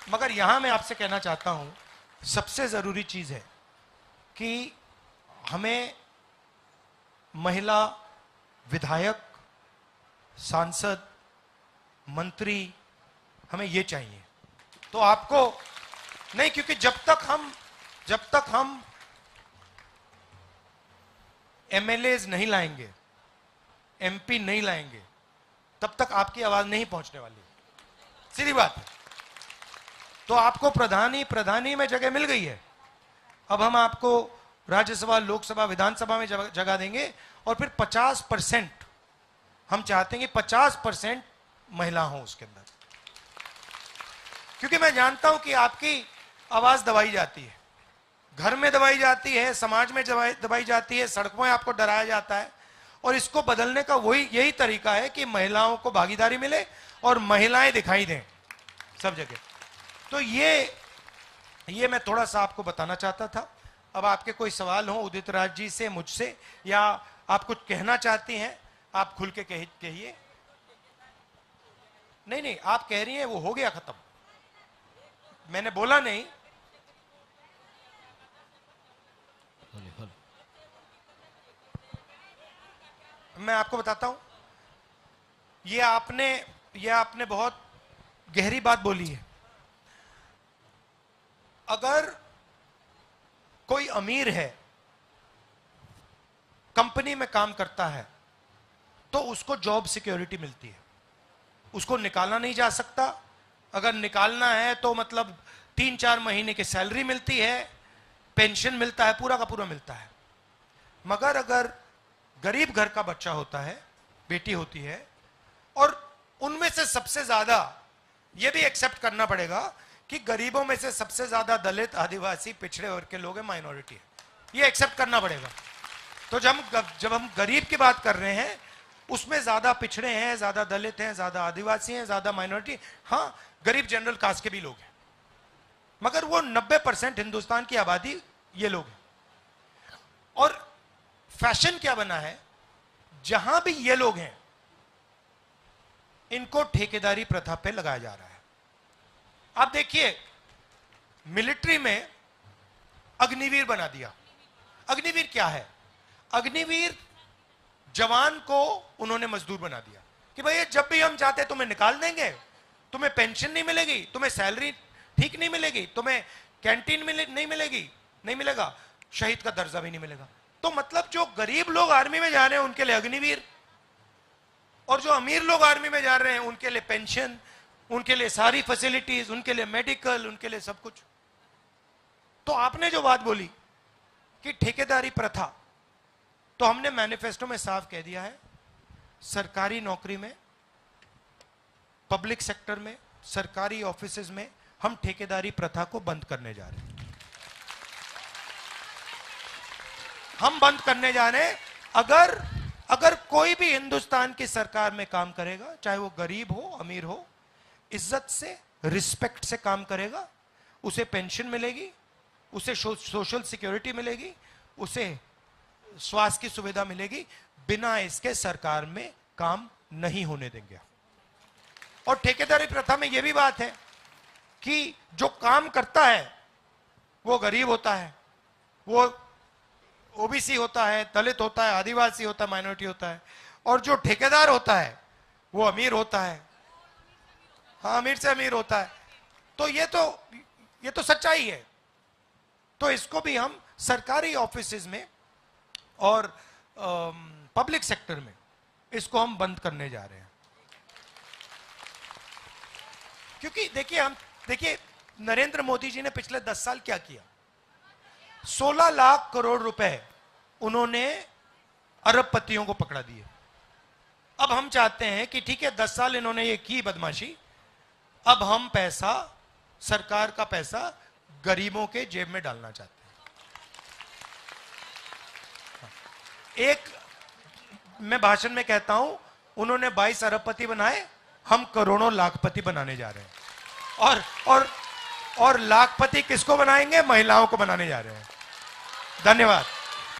मगर यहां मैं आपसे कहना चाहता हूं, सबसे जरूरी चीज है कि हमें महिला विधायक, सांसद, मंत्री, हमें ये चाहिए। तो आपको नहीं, क्योंकि जब तक हम एमएलएज नहीं लाएंगे, एमपी नहीं लाएंगे, तब तक आपकी आवाज नहीं पहुंचने वाली। सीधी बात है। तो आपको प्रधानी में जगह मिल गई है, अब हम आपको राज्यसभा, लोकसभा, विधानसभा में जगह देंगे और फिर 50% हम चाहते हैं कि 50% महिला हो उसके अंदर, क्योंकि मैं जानता हूं कि आपकी आवाज दबाई जाती है, घर में दबाई जाती है, समाज में दबाई जाती है, सड़कों में आपको डराया जाता है। और इसको बदलने का यही तरीका है कि महिलाओं को भागीदारी मिले और महिलाएं दिखाई दें सब जगह। तो ये मैं थोड़ा सा आपको बताना चाहता था। अब आपके कोई सवाल हो उदित राज जी से, मुझसे, या आप कुछ कहना चाहती हैं, आप खुल के कहिए। नहीं, आप कह रही हैं वो हो गया खत्म, मैंने बोला नहीं। मैं आपको बताता हूं, ये आपने बहुत गहरी बात बोली है। अगर कोई अमीर है, कंपनी में काम करता है, तो उसको जॉब सिक्योरिटी मिलती है, उसको निकाला नहीं जा सकता। अगर निकालना है तो मतलब 3-4 महीने की सैलरी मिलती है, पेंशन मिलता है, पूरा का पूरा मिलता है। मगर अगर गरीब घर का बच्चा होता है, बेटी होती है, और उनमें से सबसे ज्यादा, यह भी एक्सेप्ट करना पड़ेगा कि गरीबों में से सबसे ज्यादा दलित, आदिवासी, पिछड़े वर्ग के लोग हैं, माइनॉरिटी है, ये एक्सेप्ट करना पड़ेगा। तो जब हम गरीब की बात कर रहे हैं, उसमें ज्यादा पिछड़े हैं, ज्यादा दलित हैं, ज्यादा आदिवासी हैं, ज्यादा माइनॉरिटी, हाँ गरीब जनरल कास्ट के भी लोग हैं, मगर वो 90% हिंदुस्तान की आबादी ये लोग हैं। और फैशन क्या बना है, जहां भी ये लोग हैं इनको ठेकेदारी प्रथा पे लगाया जा रहा है। आप देखिए, मिलिट्री में अग्निवीर बना दिया। अग्निवीर क्या है? अग्निवीर जवान को उन्होंने मजदूर बना दिया कि भाई जब भी हम चाहते तुम्हें निकाल देंगे, तुम्हें पेंशन नहीं मिलेगी, तुम्हें सैलरी ठीक नहीं मिलेगी, तुम्हें कैंटीन नहीं मिलेगी, नहीं मिलेगा, शहीद का दर्जा भी नहीं मिलेगा। तो मतलब जो गरीब लोग आर्मी में जा रहे हैं उनके लिए अग्निवीर, और जो अमीर लोग आर्मी में जा रहे हैं उनके लिए पेंशन, उनके लिए सारी फैसिलिटीज, उनके लिए मेडिकल, उनके लिए सब कुछ। तो आपने जो बात बोली कि ठेकेदारी प्रथा, तो हमने मैनिफेस्टो में साफ कह दिया है, सरकारी नौकरी में, पब्लिक सेक्टर में, सरकारी ऑफिसेज में हम ठेकेदारी प्रथा को बंद करने जा रहे हैं। हम बंद करने जा रहे हैं। अगर कोई भी हिंदुस्तान की सरकार में काम करेगा, चाहे वो गरीब हो, अमीर हो, इज्जत से, रिस्पेक्ट से काम करेगा, उसे पेंशन मिलेगी, उसे सोशल सिक्योरिटी मिलेगी, उसे स्वास्थ्य की सुविधा मिलेगी, बिना इसके सरकार में काम नहीं होने देंगे। और ठेकेदारी प्रथा में यह भी बात है कि जो काम करता है वो गरीब होता है, वो ओबीसी होता है, दलित होता है, आदिवासी होता है, माइनॉरिटी होता है, और जो ठेकेदार होता है वो अमीर होता है, हाँ अमीर से अमीर होता है। तो ये तो सच्चाई है। तो इसको भी हम सरकारी ऑफिसेज में और पब्लिक सेक्टर में इसको हम बंद करने जा रहे हैं। क्योंकि देखिए नरेंद्र मोदी जी ने पिछले 10 साल क्या किया, 16 लाख करोड़ रुपए उन्होंने अरबपतियों को पकड़ा दिए। अब हम चाहते हैं कि ठीक है 10 साल इन्होंने ये की बदमाशी, अब हम पैसा, सरकार का पैसा गरीबों के जेब में डालना चाहते हैं। एक मैं भाषण में कहता हूं, उन्होंने 22 अरबपति बनाए, हम करोड़ों लाखपति बनाने जा रहे हैं। और लाखपति किसको बनाएंगे? महिलाओं को बनाने जा रहे हैं। धन्यवाद।